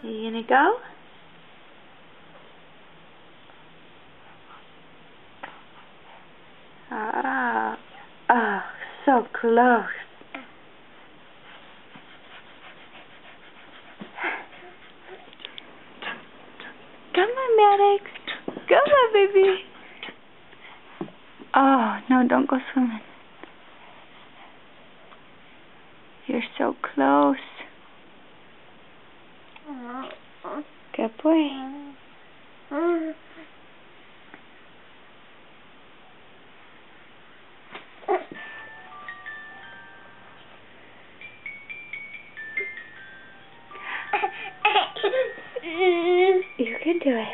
You gonna go? Oh, so close. Come on, Maddox. Come on, baby. Oh, no, don't go swimming. You're so close. Good boy. You can do it.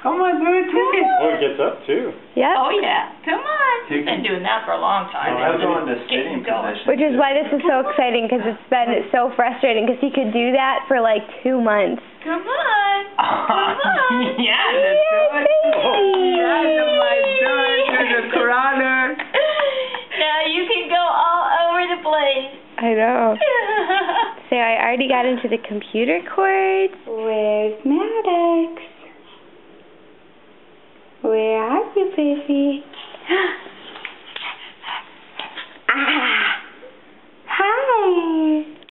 Come on, do it too. Oh, it gets up too. Yep. Oh yeah, come on. He's been doing that for a long time. No, I was on the sitting position. Which is why this is so exciting, because it's been so frustrating, because he could do that for like 2 months. Come on. Come on. Yeah, let's do it. Yeah, my son, there's a crawler. Now you can go all over the place. I know. So I already got into the computer cord. Where's Maddox? Where are you, baby?